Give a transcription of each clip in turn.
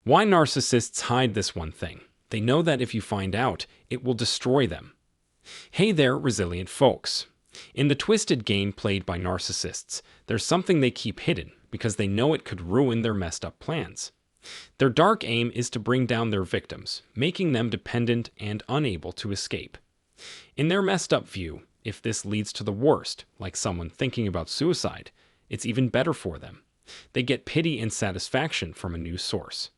Why narcissists hide this one thing? They know that if you find out, it will destroy them. Hey there, resilient folks. In the twisted game played by narcissists, there's something they keep hidden because they know it could ruin their messed up plans. Their dark aim is to bring down their victims, making them dependent and unable to escape. In their messed up view, if this leads to the worst, like someone thinking about suicide, it's even better for them. They get pity and satisfaction from a new source.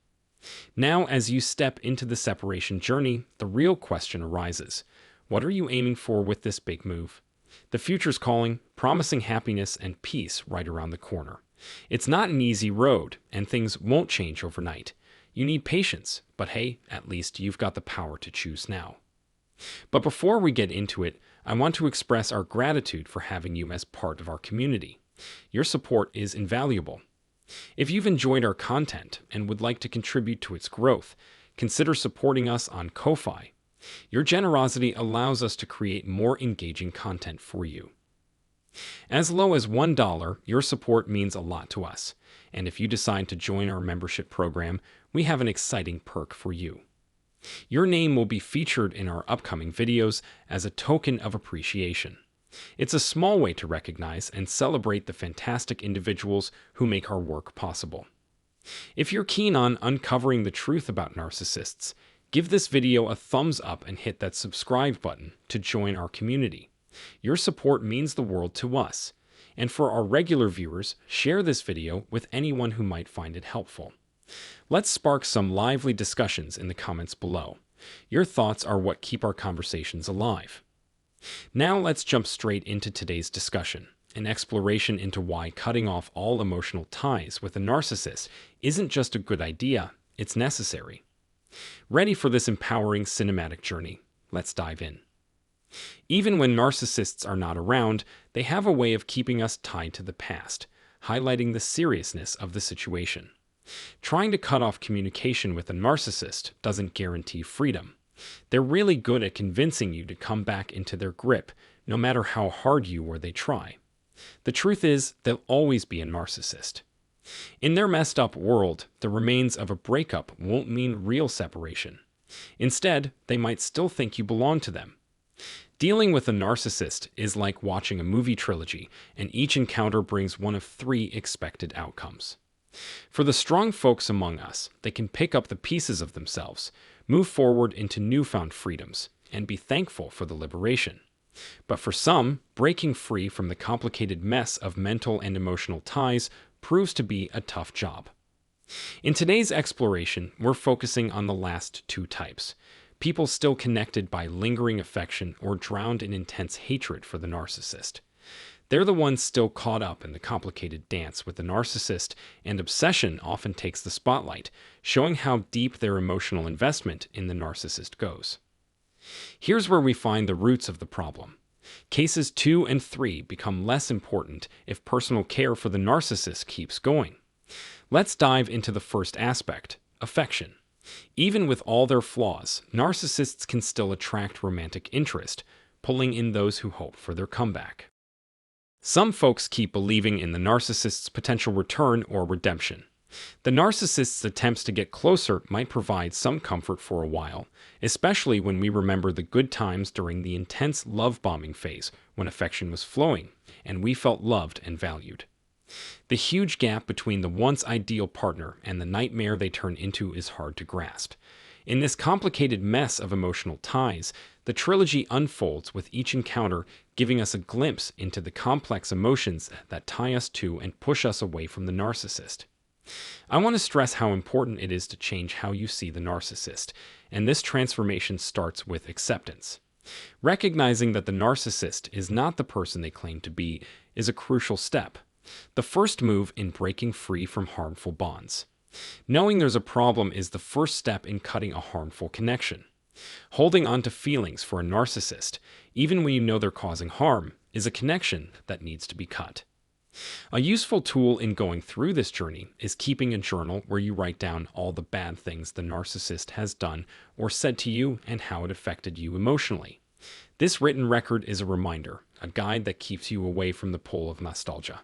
Now, as you step into the separation journey, the real question arises. What are you aiming for with this big move? The future's calling, promising happiness and peace right around the corner. It's not an easy road, and things won't change overnight. You need patience, but hey, at least you've got the power to choose now. But before we get into it, I want to express our gratitude for having you as part of our community. Your support is invaluable. If you've enjoyed our content and would like to contribute to its growth, consider supporting us on Ko-Fi. Your generosity allows us to create more engaging content for you. As low as $1, your support means a lot to us, and if you decide to join our membership program, we have an exciting perk for you. Your name will be featured in our upcoming videos as a token of appreciation. It's a small way to recognize and celebrate the fantastic individuals who make our work possible. If you're keen on uncovering the truth about narcissists, give this video a thumbs up and hit that subscribe button to join our community. Your support means the world to us. And for our regular viewers, share this video with anyone who might find it helpful. Let's spark some lively discussions in the comments below. Your thoughts are what keep our conversations alive. Now let's jump straight into today's discussion, an exploration into why cutting off all emotional ties with a narcissist isn't just a good idea, it's necessary. Ready for this empowering cinematic journey? Let's dive in. Even when narcissists are not around, they have a way of keeping us tied to the past, highlighting the seriousness of the situation. Trying to cut off communication with a narcissist doesn't guarantee freedom. They're really good at convincing you to come back into their grip, no matter how hard you or they try. The truth is, they'll always be a narcissist. In their messed up world, the remains of a breakup won't mean real separation. Instead, they might still think you belong to them. Dealing with a narcissist is like watching a movie trilogy, and each encounter brings one of 3 expected outcomes. For the strong folks among us, they can pick up the pieces of themselves, move forward into newfound freedoms, and be thankful for the liberation. But for some, breaking free from the complicated mess of mental and emotional ties proves to be a tough job. In today's exploration, we're focusing on the last 2 types. People still connected by lingering affection or drowned in intense hatred for the narcissist. They're the ones still caught up in the complicated dance with the narcissist, and obsession often takes the spotlight, showing how deep their emotional investment in the narcissist goes. Here's where we find the roots of the problem. Cases 2 and 3 become less important if personal care for the narcissist keeps going. Let's dive into the first aspect, affection. Even with all their flaws, narcissists can still attract romantic interest, pulling in those who hope for their comeback. Some folks keep believing in the narcissist's potential return or redemption. The narcissist's attempts to get closer might provide some comfort for a while, especially when we remember the good times during the intense love-bombing phase when affection was flowing and we felt loved and valued. The huge gap between the once ideal partner and the nightmare they turn into is hard to grasp. In this complicated mess of emotional ties, the trilogy unfolds with each encounter giving us a glimpse into the complex emotions that tie us to and push us away from the narcissist. I want to stress how important it is to change how you see the narcissist, and this transformation starts with acceptance. Recognizing that the narcissist is not the person they claim to be is a crucial step. The first move in breaking free from harmful bonds. Knowing there's a problem is the first step in cutting a harmful connection. Holding on to feelings for a narcissist, even when you know they're causing harm, is a connection that needs to be cut. A useful tool in going through this journey is keeping a journal where you write down all the bad things the narcissist has done or said to you and how it affected you emotionally. This written record is a reminder, a guide that keeps you away from the pull of nostalgia.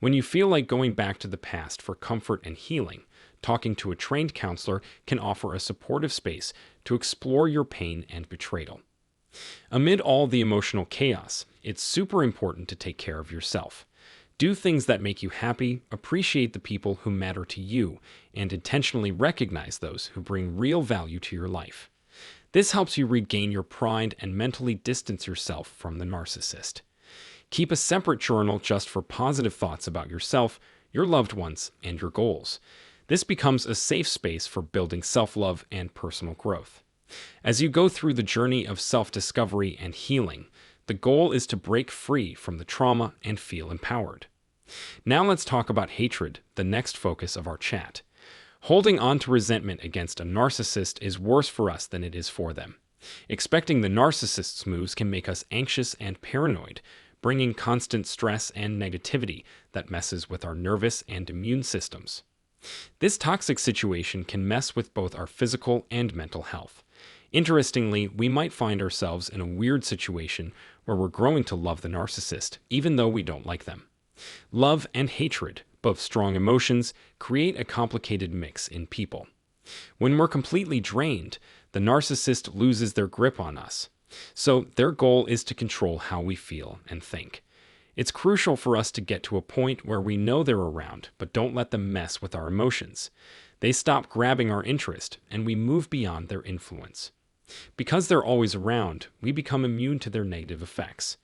When you feel like going back to the past for comfort and healing, talking to a trained counselor can offer a supportive space to explore your pain and betrayal. Amid all the emotional chaos, it's super important to take care of yourself. Do things that make you happy, appreciate the people who matter to you, and intentionally recognize those who bring real value to your life. This helps you regain your pride and mentally distance yourself from the narcissist. Keep a separate journal just for positive thoughts about yourself, your loved ones, and your goals. This becomes a safe space for building self-love and personal growth. As you go through the journey of self-discovery and healing, the goal is to break free from the trauma and feel empowered. Now let's talk about hatred, the next focus of our chat. Holding on to resentment against a narcissist is worse for us than it is for them. Expecting the narcissist's moves can make us anxious and paranoid, bringing constant stress and negativity that messes with our nervous and immune systems. This toxic situation can mess with both our physical and mental health. Interestingly, we might find ourselves in a weird situation where we're growing to love the narcissist, even though we don't like them. Love and hatred, both strong emotions, create a complicated mix in people. When we're completely drained, the narcissist loses their grip on us. So their goal is to control how we feel and think. It's crucial for us to get to a point where we know they're around, but don't let them mess with our emotions. They stop grabbing our interest, and we move beyond their influence. Because they're always around, we become immune to their negative effects.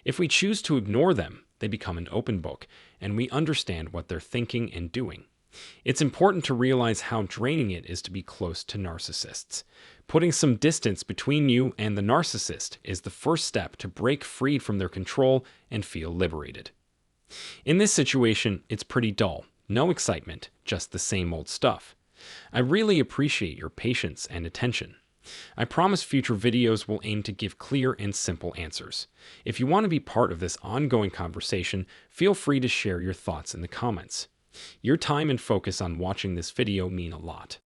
If we choose to ignore them, they become an open book, and we understand what they're thinking and doing. It's important to realize how draining it is to be close to narcissists. Putting some distance between you and the narcissist is the first step to break free from their control and feel liberated. In this situation, it's pretty dull. No excitement, just the same old stuff. I really appreciate your patience and attention. I promise future videos will aim to give clear and simple answers. If you want to be part of this ongoing conversation, feel free to share your thoughts in the comments. Your time and focus on watching this video mean a lot.